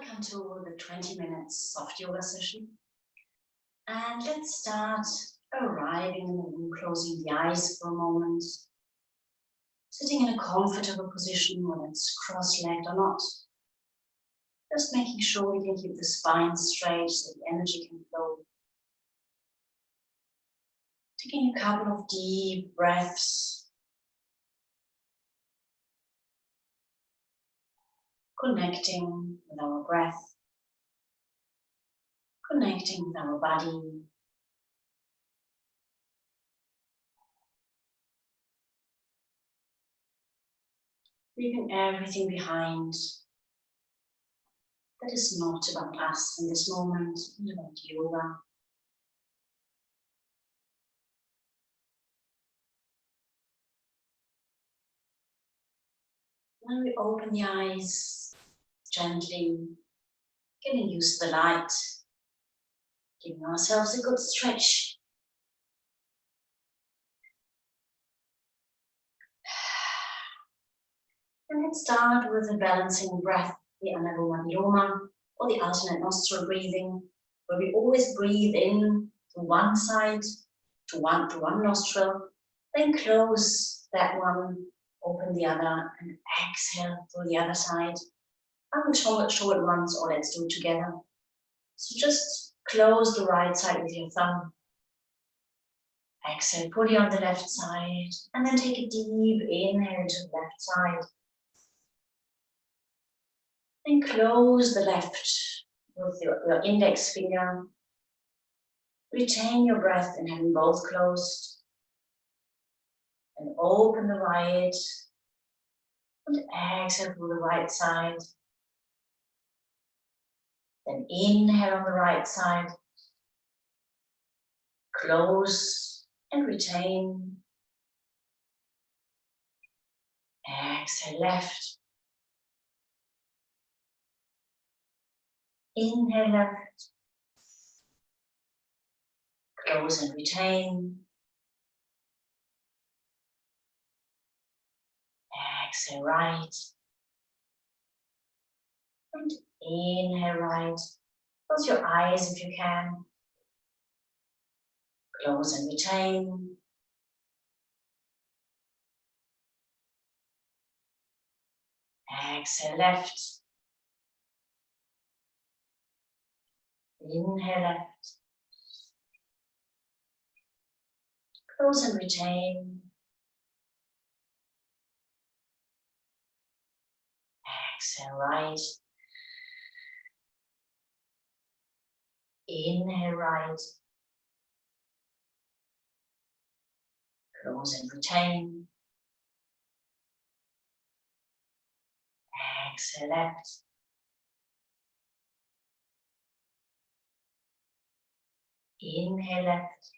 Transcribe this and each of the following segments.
Welcome to the 20 minutes soft yoga session. And let's start arriving in the room, closing the eyes for a moment. Sitting in a comfortable position, whether it's cross-legged or not. Just making sure we can keep the spine straight so the energy can flow. Taking a couple of deep breaths. Connecting with our breath. Connecting with our body. Leaving everything behind that is not about us in this moment, and about yoga. When we open the eyes, gently getting used to the light, giving ourselves a good stretch. And let's start with a balancing breath, the Anuloma Viloma, or the alternate nostril breathing, where we always breathe in to one side, to one nostril, then close that one, open the other, and exhale through the other side. I will show it once, or let's do it together. So just close the right side with your thumb. Exhale, fully on the left side, and then take a deep inhale to the left side. And close the left with your index finger. Retain your breath in having both closed. And open the right. And exhale through the right side. Then inhale on the right side. Close and retain. Exhale left. Inhale left. Close and retain. Exhale right. And inhale right. Close your eyes if you can. Close and retain. Exhale left. Inhale left. Close and retain. Exhale right. Inhale right. Close and retain. Exhale left. Inhale left.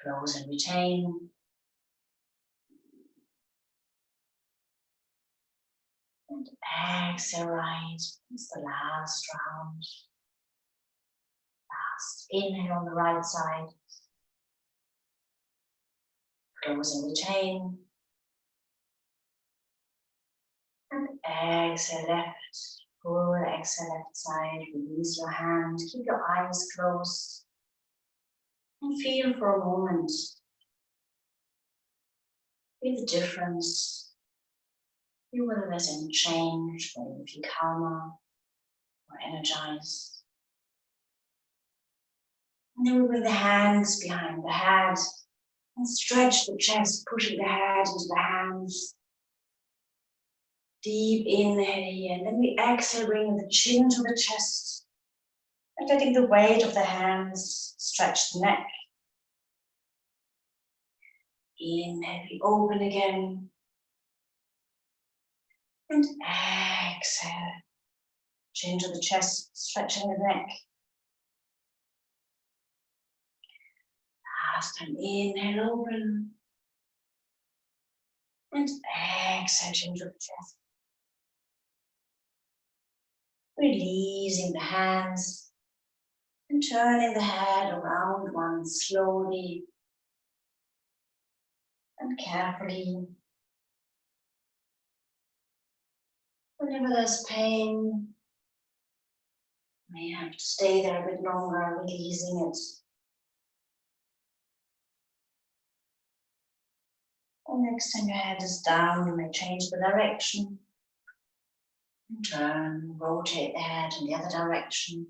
Close and retain. And exhale right. It's the last round. Last inhale on the right side. Close and retain. And exhale left. Full exhale left side. Release your hand. Keep your eyes closed. And feel for a moment. Feel the difference. Feel whether there's any change, whether you feel calmer or energized. And then we bring the hands behind the head and stretch the chest, pushing the head into the hands. Deep inhale here, and then we exhale, bringing the chin to the chest and letting the weight of the hands stretch the neck. Inhale, we open again. And exhale, chin to the chest, stretching the neck. Last time, inhale, open. And exhale, chin to the chest. Releasing the hands and turning the head around once slowly and carefully. Whenever there's pain, you may have to stay there a bit longer, releasing it. And next time your head is down, you may change the direction. And turn, rotate the head in the other direction.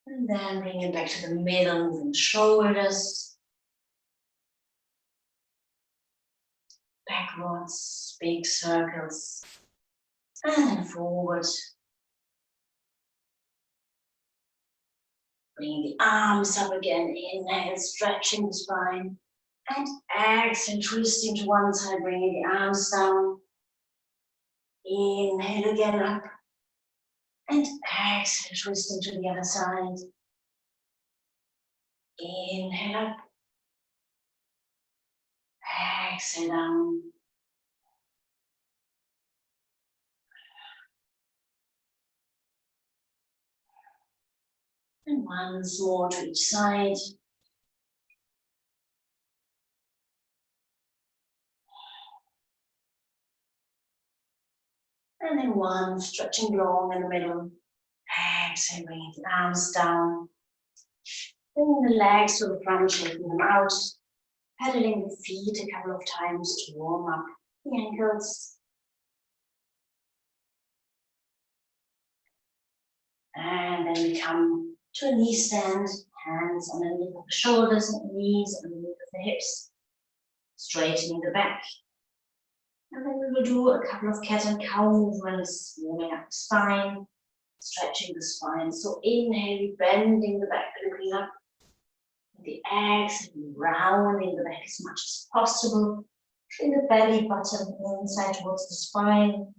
And then bring it back to the middle, moving the shoulders. Backwards, big circles. And then forward. Bring the arms up again, inhale, stretching the spine. And exhale, twisting to one side, bringing the arms down. Inhale again up. And exhale, twisting to the other side. Inhale up. Exhale down. And once more to each side. And then one, stretching long in the middle. Exhale, bringing the arms down. Bringing the legs to the front, shaking them out. Pedaling the feet a couple of times to warm up the ankles. And then we come to a knee stand, hands underneath of the shoulders and knees underneath of the hips, straightening the back. And then we will do a couple of cat and cow movements, warming up the spine, stretching the spine. So inhale, bending the back, looking up. With the exhale, rounding the back as much as possible. Bring the belly button inside towards the spine.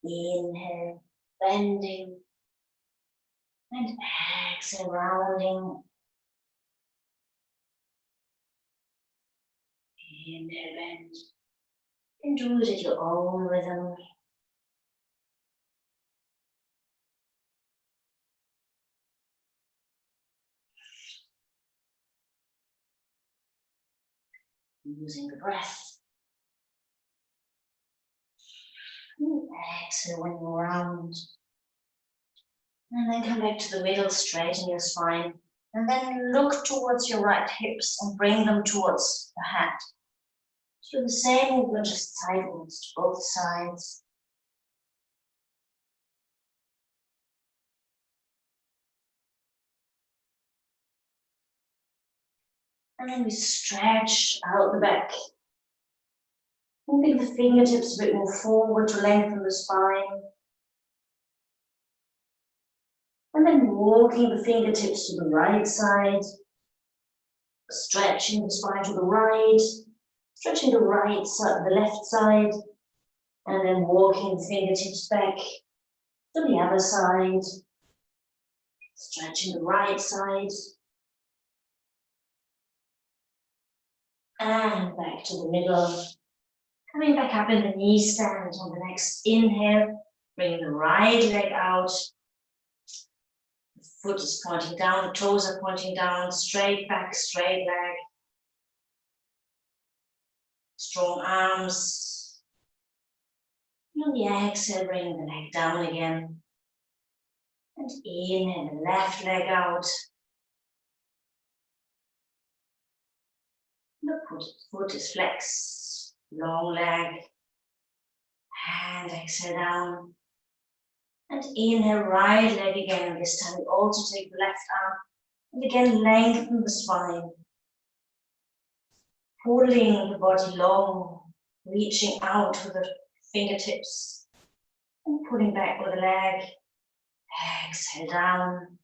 Inhale, bending. And exhale, rounding. Inhale, bend. And do it at your own rhythm. Using the breath. And exhale when you're round. And then come back to the middle, straighten your spine. And then look towards your right hips and bring them towards the head. Do the same movement, just sideways to both sides. And then we stretch out the back. Moving the fingertips a bit more forward to lengthen the spine. And then walking the fingertips to the right side. Stretching the spine to the right. Stretching the right side, the left side. And then walking the fingertips back to the other side. Stretching the right side. And back to the middle. Coming back up in the knee stand on the next inhale. Bringing the right leg out. The foot is pointing down, the toes are pointing down. Straight back, straight leg. Strong arms. And on the exhale, bring the leg down again. And inhale the left leg out. The foot is flexed, long leg. And exhale down. And inhale, right leg again. And this time we also take the left arm. And again, lengthen the spine. Pulling the body long, reaching out with the fingertips. And pulling back with the leg. Exhale down.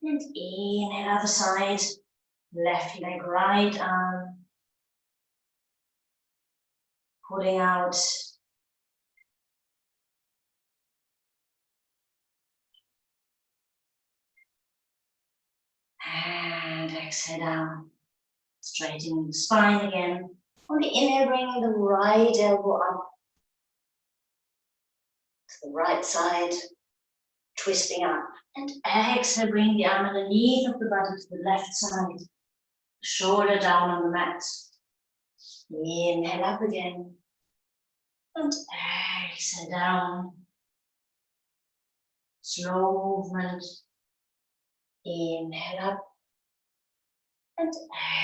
And inhale, other side. Left leg, right arm. Pulling out. And exhale down. Straightening the spine again. On the inhale, bringing the right elbow up to the right side. Twisting up And exhale, bring the arm underneath of the body to the left side. Shoulder down on the mat. Inhale up again. And exhale down. Slow movement. Inhale up. And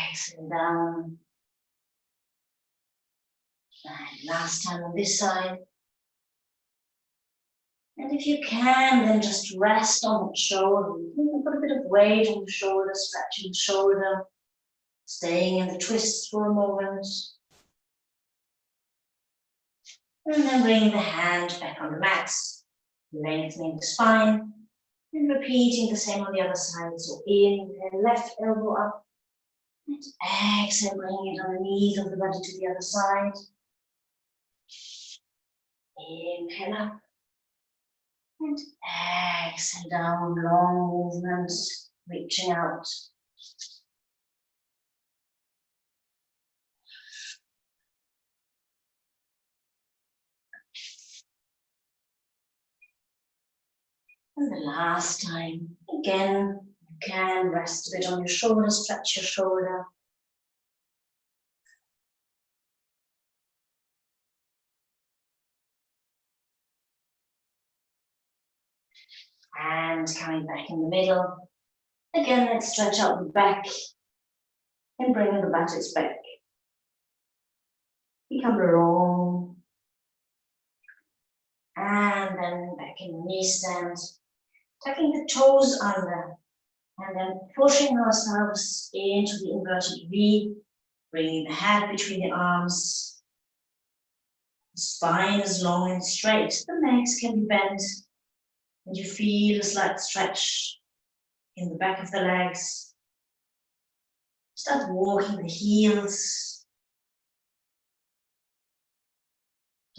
exhale down. And last time on this side. And if you can, then just rest on the shoulder. You can put a bit of weight on the shoulder, stretching the shoulder, staying in the twist for a moment. And then bring the hand back on the mat, lengthening the spine, and repeating the same on the other side. So inhale, left elbow up, and exhale, bringing it underneath of the body to the other side. Inhale up. And exhale down, long movement, reaching out. And the last time, again, you can rest a bit on your shoulder, stretch your shoulder. And coming back in the middle. Again, let's stretch out the back and bring the buttocks back. Become long. And then back in the knee stand. Tucking the toes under. And then pushing ourselves into the inverted V. Bringing the head between the arms. The spine is long and straight. The legs can be bent. And you feel a slight stretch in the back of the legs. Start walking the heels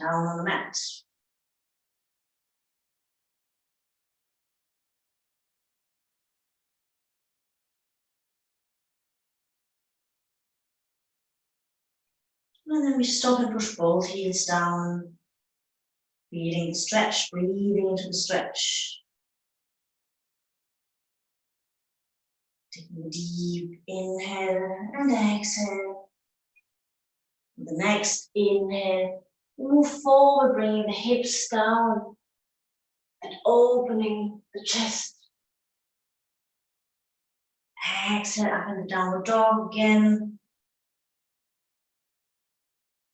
down on the mat. And then we stop and push both heels down. Feeling the stretch, breathing into the stretch. Taking a deep inhale and exhale. The next inhale, move forward, bringing the hips down and opening the chest. Exhale up in the downward dog again.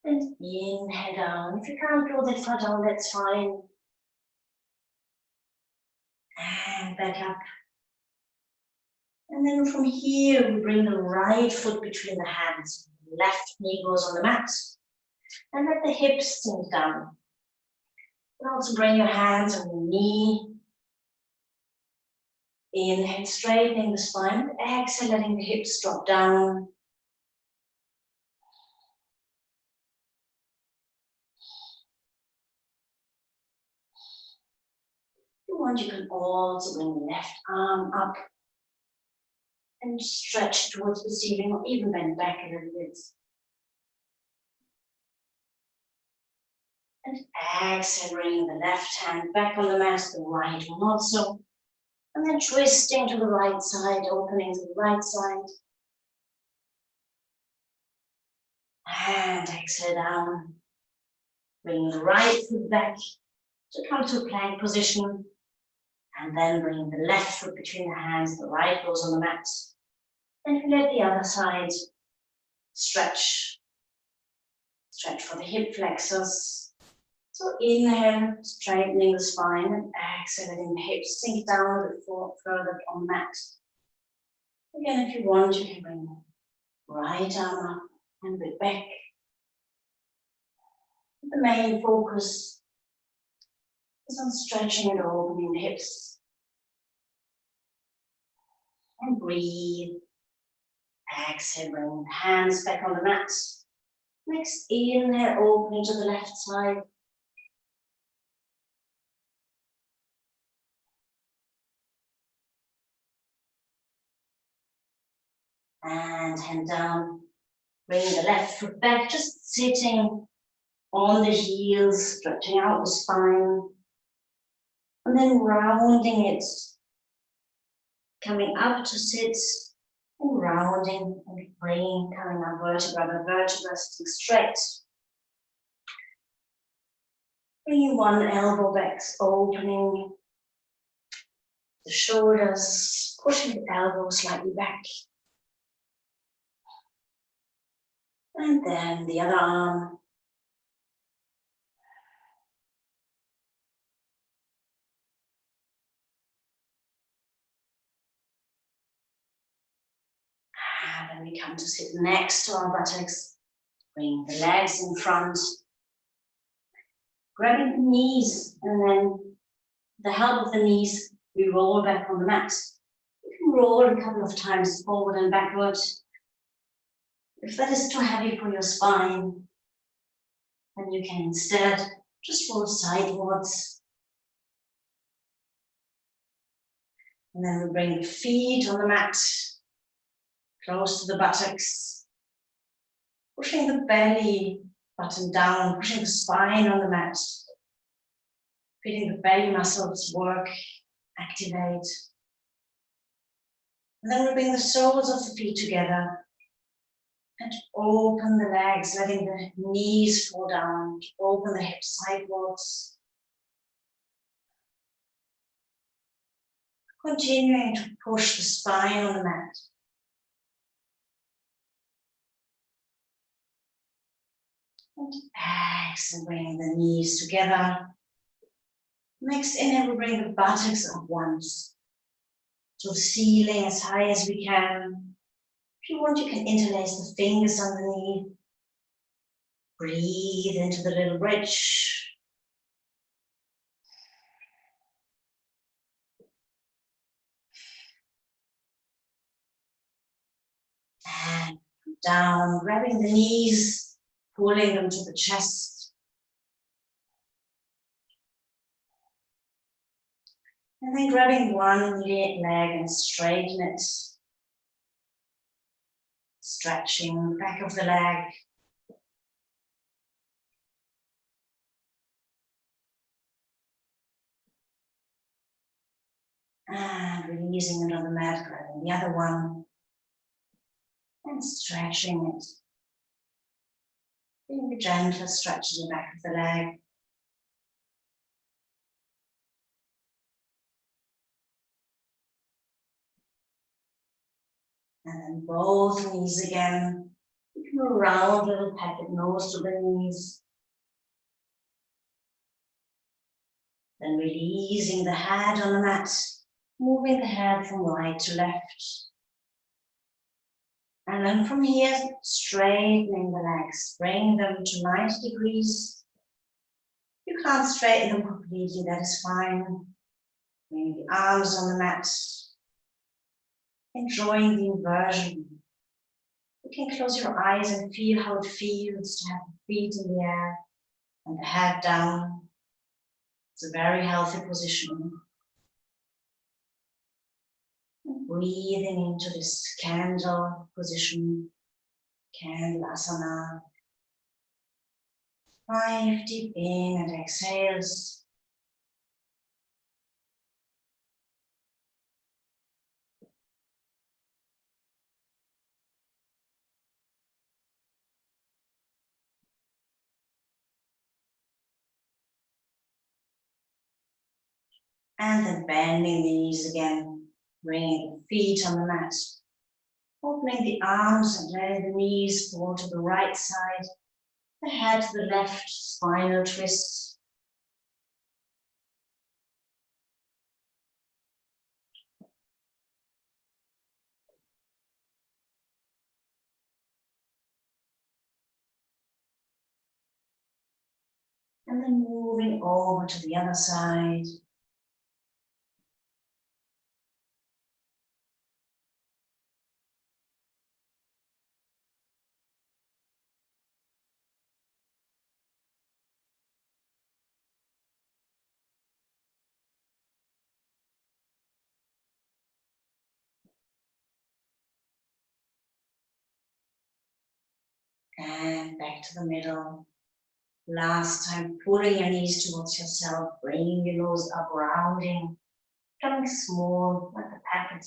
And inhale down. If you can't go that far down, that's fine. And back up. And then from here, we bring the right foot between the hands. Left knee goes on the mat. And let the hips sink down. And also bring your hands on your knee. Inhale, straightening the spine. Exhale, letting the hips drop down. If you want, you can also bring the left arm up and stretch towards the ceiling or even bend back a little bit. And exhale, bringing the left hand back on the mat, the right one also. And then twisting to the right side, opening to the right side. And exhale down. Bring the right foot back to come to a plank position. And then bring the left foot between the hands, the right goes on the mat. And let the other side stretch. Stretch for the hip flexors. So inhale, straightening the spine, and exhale, letting the hips sink down a bit further on the mat. Again, if you want, you can bring the right arm up and a bit back. The main focus is on stretching and opening the hips. And breathe. Exhale, bring the hands back on the mat. Next inhale, opening to the left side. And hand down. Bring the left foot back, just sitting on the heels, stretching out the spine. And then rounding it Coming up to sit and rounding and bringing, coming up vertebra by vertebra, sitting straight. Bringing one elbow back, opening the shoulders, pushing the elbow slightly back. And then the other arm. And then we come to sit next to our buttocks. Bring the legs in front. Grabbing the knees, and then the help of the knees, we roll back on the mat. You can roll a couple of times forward and backward. If that is too heavy for your spine, then you can instead just roll sidewards. And then we bring the feet on the mat, close to the buttocks, pushing the belly button down, pushing the spine on the mat, feeling the belly muscles work, activate. And then we bring the soles of the feet together and open the legs, letting the knees fall down, open the hips sidewards. Continuing to push the spine on the mat. And exhale, bring the knees together. Next inhale, we bring the buttocks up once to the ceiling as high as we can. If you want, you can interlace the fingers underneath. Breathe into the little bridge. And down, grabbing the knees, pulling them to the chest. And then grabbing one leg and straighten it. Stretching the back of the leg. And releasing it on the mat, grabbing the other one. And stretching it. Doing the gentle stretch in the back of the leg. And then both knees again. You can round a little, pat the nose to the knees. Then releasing the head on the mat, moving the head from right to left. And then from here, straightening the legs, bring them to 90 degrees. You can't straighten them completely, that is fine. Bring the arms on the mat. Enjoying the inversion. You can close your eyes and feel how it feels to have the feet in the air and the head down. It's a very healthy position. And breathing into this candle position, candle asana. 5 deep in and exhales. And then bending the knees again, bringing the feet on the mat. Opening the arms and letting the knees fall to the right side, the head to the left, spinal twist. And then moving over to the other side. And back to the middle. Last time, pulling your knees towards yourself, bringing your nose up, rounding, becoming small like a packet,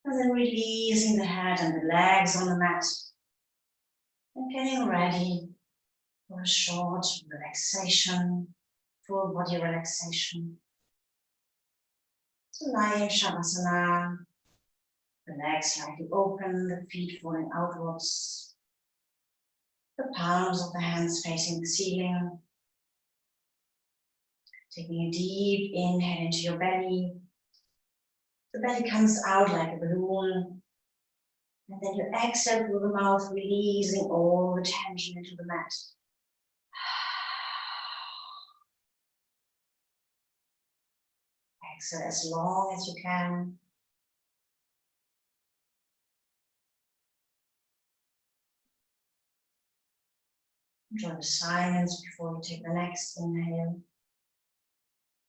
And then releasing the head and the legs on the mat. And getting ready for a short relaxation, full body relaxation. So lie in Shavasana, the legs slightly open, the feet falling outwards, the palms of the hands facing the ceiling. Taking a deep inhale into your belly. The belly comes out like a balloon. And then you exhale through the mouth, releasing all the tension into the mat. Exhale as long as you can. Enjoy the silence before you take the next inhale.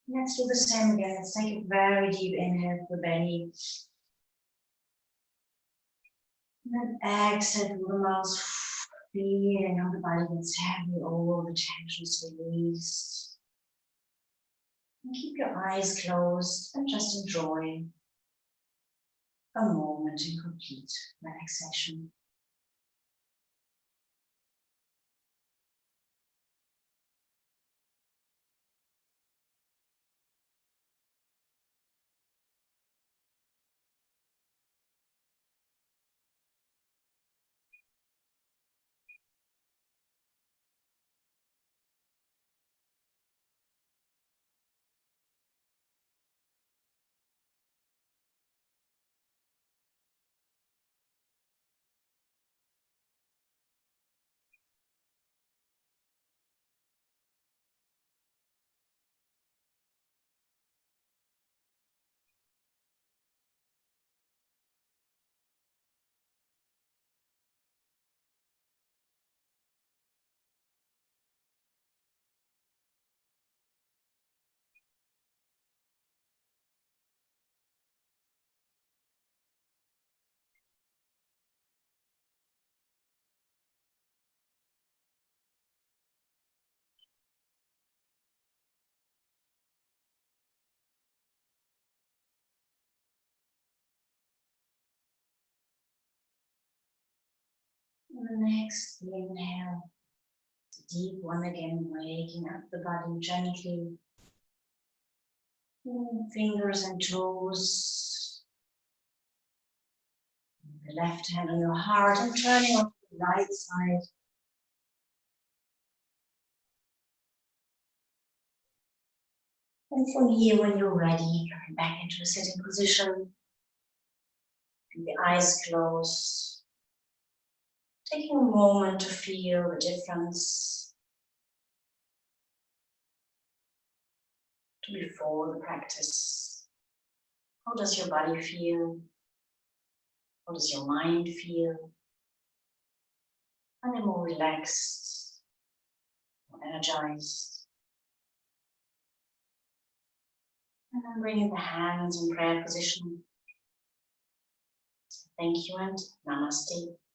Let's do the same again. Let's take a very deep inhale through the belly. And then exhale through the mouth, feeling how the body gets heavy, all the tensions released. And keep your eyes closed and just enjoy a moment in complete relaxation. And the next inhale, a deep one again, waking up the body gently. Fingers and toes. The left hand on your heart and turning on the right side. And from here, when you're ready, coming back into a sitting position. Keep the eyes closed. Taking a moment to feel the difference to before the practice. How does your body feel? How does your mind feel? Are they more relaxed, more energized? And then bringing the hands in prayer position. Thank you and Namaste.